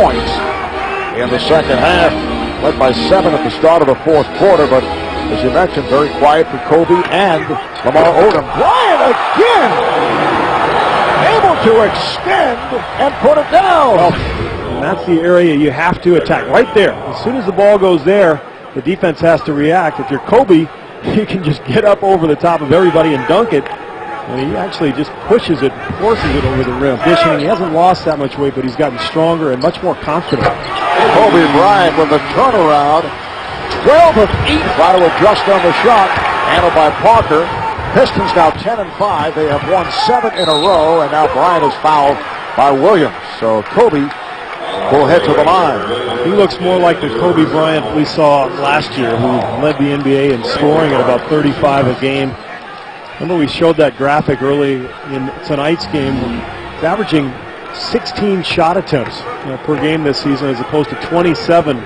points in the second half. Led by 7 at the start of the fourth quarter, but as you mentioned, very quiet for Kobe and Lamar Odom. Bryant again able to extend and put it down. Well, and that's the area you have to attack, right there. As soon as the ball goes there, the defense has to react. If you're Kobe, you can just get up over the top of everybody and dunk it. And he actually just pushes it, forces it over the rim. He hasn't lost that much weight, but he's gotten stronger and much more confident. Kobe Bryant with the turnaround. 12 of 8. Try to adjust on the shot. Handled by Parker. Pistons now 10-5. They have won 7 in a row, and now Bryant is fouled by Williams. So Kobe will head to the line. He looks more like the Kobe Bryant we saw last year, who led the NBA in scoring at about 35 a game. Remember we showed that graphic early in tonight's game. He's averaging 16 shot attempts per game this season as opposed to 27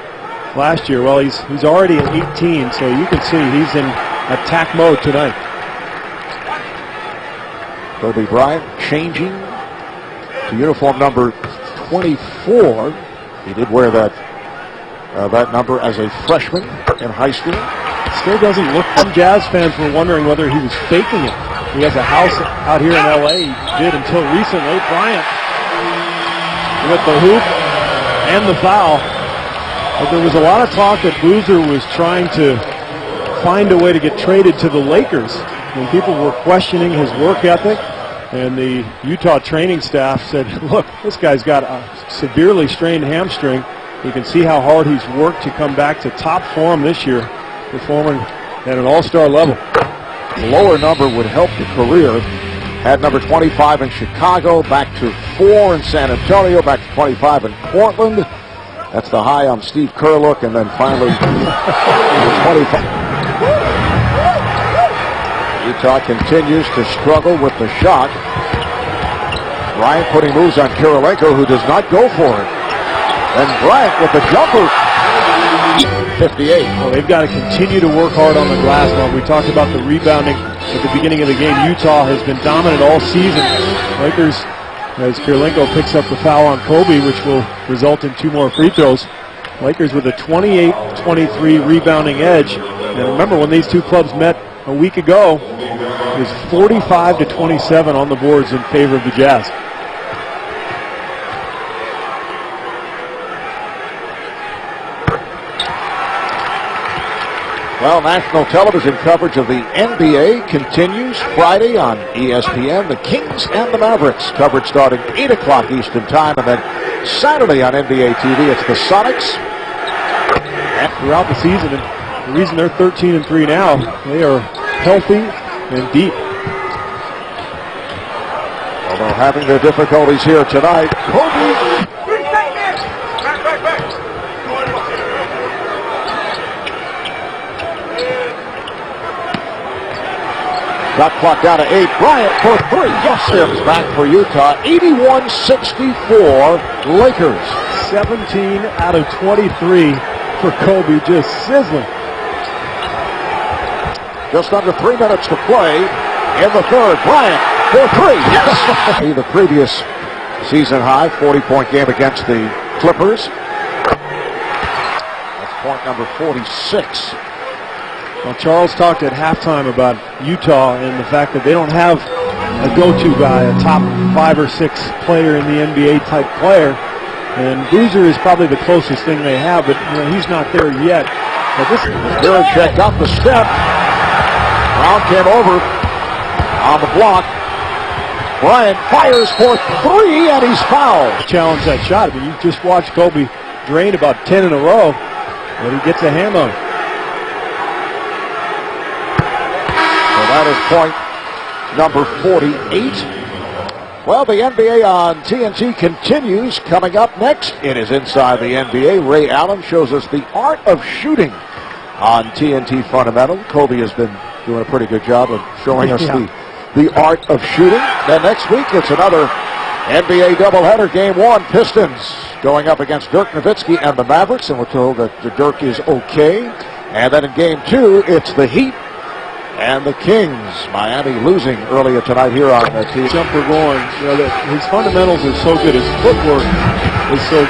last year. Well, he's already at 18, so you can see he's in attack mode tonight. Kobe Bryant changing to uniform number 24. He did wear that number as a freshman in high school. Still doesn't look. Some Jazz fans were wondering whether he was faking it. He has a house out here in L.A. He did until recently. Bryant with the hoop and the foul. But there was a lot of talk that Boozer was trying to find a way to get traded to the Lakers. And people were questioning his work ethic. And the Utah training staff said, look, this guy's got a severely strained hamstring. You can see how hard he's worked to come back to top form this year, performing at an all-star level. The lower number would help the career. Had number 25 in Chicago, back to 4 in San Antonio, back to 25 in Portland. That's the high on Steve Kerr look, and then finally 25. Utah continues to struggle with the shot. Bryant putting moves on Kirilenko, who does not go for it. And Bryant with the jumper. 58. Well, they've got to continue to work hard on the glass. Now, we talked about the rebounding at the beginning of the game. Utah has been dominant all season. Lakers, as Kirilenko picks up the foul on Kobe, which will result in 2 more free throws. Lakers with a 28-23 rebounding edge. And remember, when these two clubs met a week ago, it was 45-27 on the boards in favor of the Jazz. Well, national television coverage of the NBA continues Friday on ESPN. The Kings and the Mavericks. Coverage starting 8 o'clock Eastern Time. And then Saturday on NBA TV, it's the Sonics. And throughout the season, and the reason they're 13-3 now, they are healthy and deep. Although having their difficulties here tonight, Kobe. Shot clock down to 8. Bryant for 3. Yes, Sims back for Utah. 81-64 Lakers. 17 out of 23 for Kobe, just sizzling. Just under 3 minutes to play in the third. Bryant for 3. Yes. The previous season high 40-point game against the Clippers. That's point number 46. Well, Charles talked at halftime about Utah and the fact that they don't have a go-to guy, a top 5 or 6 player in the NBA type player. And Boozer is probably the closest thing they have, but he's not there yet. But this Duracek got the step. Brown came over on the block. Bryant fires for 3, and he's fouled. Challenge that shot. I mean, you just watched Kobe drain about 10 in a row, but he gets a hand on it. That is point number 48. Well, the NBA on TNT continues. Coming up next, it is Inside the NBA. Ray Allen shows us the art of shooting on TNT Fundamental. Kobe has been doing a pretty good job of showing us the art of shooting. Then next week, it's another NBA doubleheader. Game 1, Pistons going up against Dirk Nowitzki and the Mavericks, and we're told that Dirk is okay. And then in Game 2, it's the Heat and the Kings. Miami losing earlier tonight here on the TV. Jumper going. His fundamentals are so good. His footwork is so